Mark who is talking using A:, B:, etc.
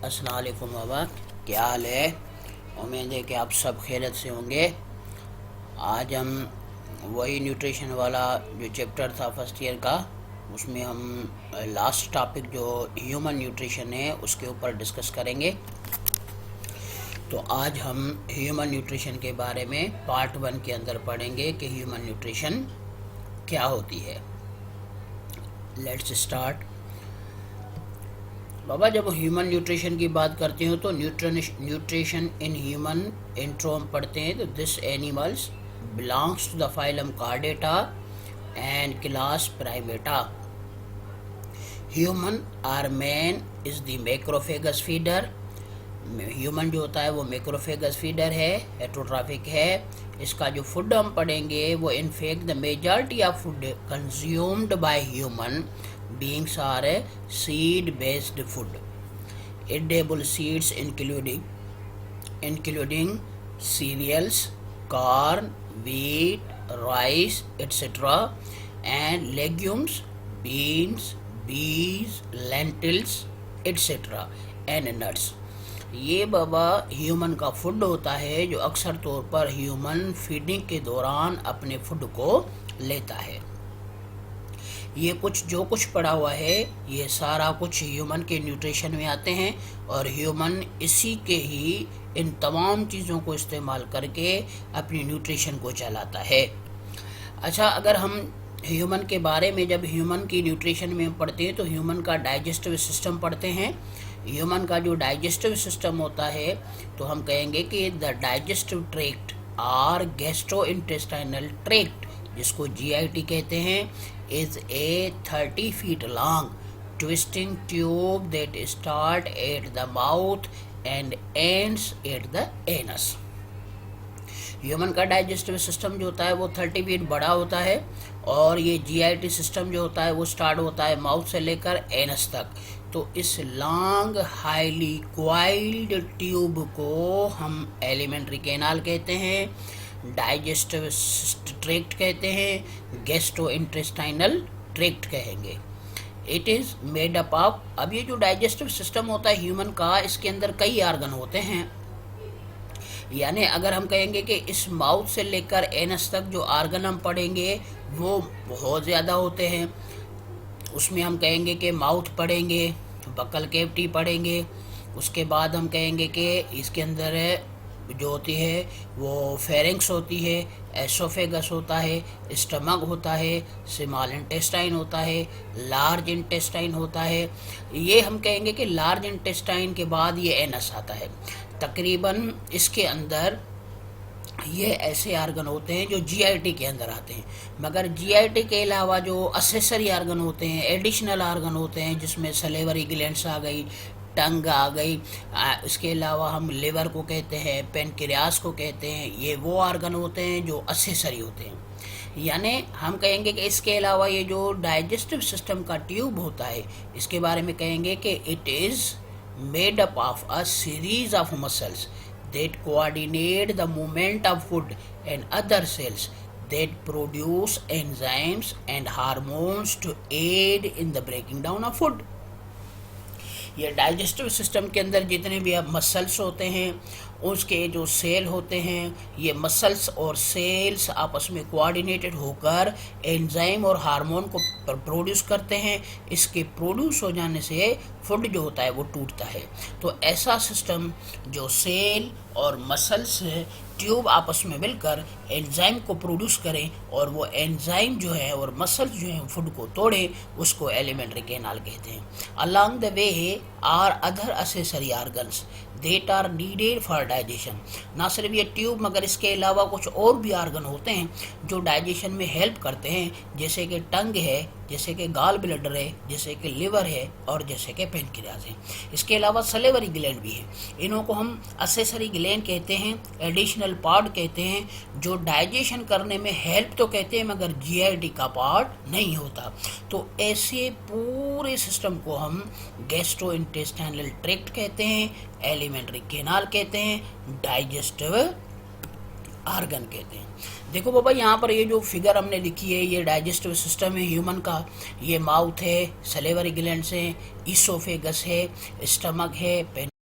A: अस्सलाम वालेकुम बाबा, क्या हाल है। उम्मीद है कि आप सब खैरियत से होंगे। आज हम वही न्यूट्रिशन वाला जो चैप्टर था फर्स्ट ईयर का, उसमें हम लास्ट टॉपिक जो ह्यूमन न्यूट्रिशन है उसके ऊपर डिस्कस करेंगे। तो आज हम ह्यूमन न्यूट्रिशन के बारे में पार्ट 1 के अंदर पढ़ेंगे कि ह्यूमन न्यूट्रिशन क्या होती है। Let's start. बाबा, जब ह्यूमन न्यूट्रिशन की बात करते हो तो न्यूट्रिशन इन ह्यूमन इंट्रो हम पढ़ते हैं। तो this animals belongs to the phylum chordata and class primata. Human or man is the macrophagous feeder. Human जो होता है वो मैक्रोफेगस फीडर है, हेटरोट्रॉफिक है। इसका जो फूड हम पढ़ेंगे वो in fact the majority of food consumed by human beings are a seed based food. Edible seeds including cereals, corn, wheat, rice, etc., and legumes, beans, peas, lentils, etc., and nuts. ये बाबा human का food होता है जो अक्सर तौर पर human feeding के दौरान अपने फूड को लेता है। ये जो कुछ पड़ा हुआ है ये सारा कुछ ह्यूमन के न्यूट्रिशन में आते हैं और ह्यूमन इसी के ही इन तमाम चीज़ों को इस्तेमाल करके अपनी न्यूट्रिशन को चलाता है। अच्छा, अगर हम ह्यूमन के बारे में जब ह्यूमन की न्यूट्रिशन में पढ़ते हैं तो ह्यूमन का डाइजेस्टिव सिस्टम पढ़ते हैं। ह्यूमन का जो डाइजेस्टिव सिस्टम होता है तो हम कहेंगे कि द डाइजेस्टिव ट्रैक्ट और गैस्ट्रो इंटेस्टाइनल ट्रैक्ट, जिसको GIT कहते हैं, is a 30 feet long twisting tube that start at the mouth and ends at the anus. Human का डाइजेस्टिव सिस्टम जो होता है वो 30 फीट बड़ा होता है और ये GIT सिस्टम जो होता है वो स्टार्ट होता है माउथ से लेकर एनस तक। तो इस लॉन्ग हाईली क्वाइल्ड ट्यूब को हम एलिमेंट्री कैनाल कहते हैं, डाइजेस्टिव ट्रैक्ट कहते हैं, गैस्ट्रो इंटेस्टाइनल ट्रैक्ट कहेंगे। It is made up of, अब ये जो डाइजेस्टिव सिस्टम होता है ह्यूमन का, इसके अंदर कई आर्गन होते हैं। यानी अगर हम कहेंगे कि इस माउथ से लेकर एनस तक जो आर्गन हम पढ़ेंगे वो बहुत ज़्यादा होते हैं। उसमें हम कहेंगे कि माउथ पढ़ेंगे, बकल कैविटी पढ़ेंगे, उसके बाद हम कहेंगे कि इसके अंदर जो होती है वो फेरिंक्स होती है, एसोफेगस होता है, स्टमक होता है, स्मॉल इंटेस्टाइन होता है, लार्ज इंटेस्टाइन होता है। ये हम कहेंगे कि लार्ज इंटेस्टाइन के बाद ये एनस आता है। तकरीबन इसके अंदर ये ऐसे आर्गन होते हैं जो GIT के अंदर आते हैं, मगर GIT के अलावा जो असेसरी आर्गन होते हैं, एडिशनल आर्गन होते हैं, जिसमें सलेवरी ग्लैंड्स आ गई, टंग आ गई, इसके अलावा हम लिवर को कहते हैं, पेनक्रियास को कहते हैं, ये वो आर्गन होते हैं जो असेसरी होते हैं। यानी हम कहेंगे कि इसके अलावा ये जो डाइजेस्टिव सिस्टम का ट्यूब होता है इसके बारे में कहेंगे कि it is made up of a series of muscles that coordinate the movement of food and other cells that produce enzymes and hormones to aid in the breaking down of food. ये digestive system के अंदर जितने भी अब muscles होते हैं उसके जो सेल होते हैं, ये मसल्स और सेल्स आपस में कोऑर्डिनेटेड होकर एंजाइम और हार्मोन को प्रोड्यूस करते हैं। इसके प्रोड्यूस हो जाने से फूड जो होता है वो टूटता है। तो ऐसा सिस्टम जो सेल और मसल्स ट्यूब आपस में मिलकर एंजाइम को प्रोड्यूस करें और वो एंजाइम जो है और मसल्स जो है फूड को तोड़े, उसको एलिमेंट्री कैनाल कहते हैं। Along the way are other accessory organs that are needed for digestion. ना सिर्फ ये ट्यूब मगर इसके अलावा कुछ और भी आर्गन होते हैं जो डाइजेशन में हेल्प करते हैं, जैसे कि टंग है, जैसे कि गाल ब्लैडर है, जैसे कि लिवर है और जैसे कि पेनक्रियास है। इसके अलावा सलेवरी ग्लैंड भी है। इन्हों को हम असेसरी ग्लैंड कहते हैं, एडिशनल पार्ट कहते हैं, जो डाइजेशन करने में हेल्प तो कहते हैं मगर GIT का पार्ट नहीं होता। तो ऐसे पूरे सिस्टम को हम गैस्ट्रो इंटेस्टाइनल ट्रैक्ट कहते हैं, एलिमेंट्री कैनाल कहते हैं, डाइजेस्टिव आर्गन कहते हैं। देखो बाबा, यहाँ पर ये जो फिगर हमने लिखी है ये डाइजेस्टिव सिस्टम है ह्यूमन का। ये माउथ है, सलेवरी ग्लैंड्स हैं, इसोफेगस है, स्टमक है,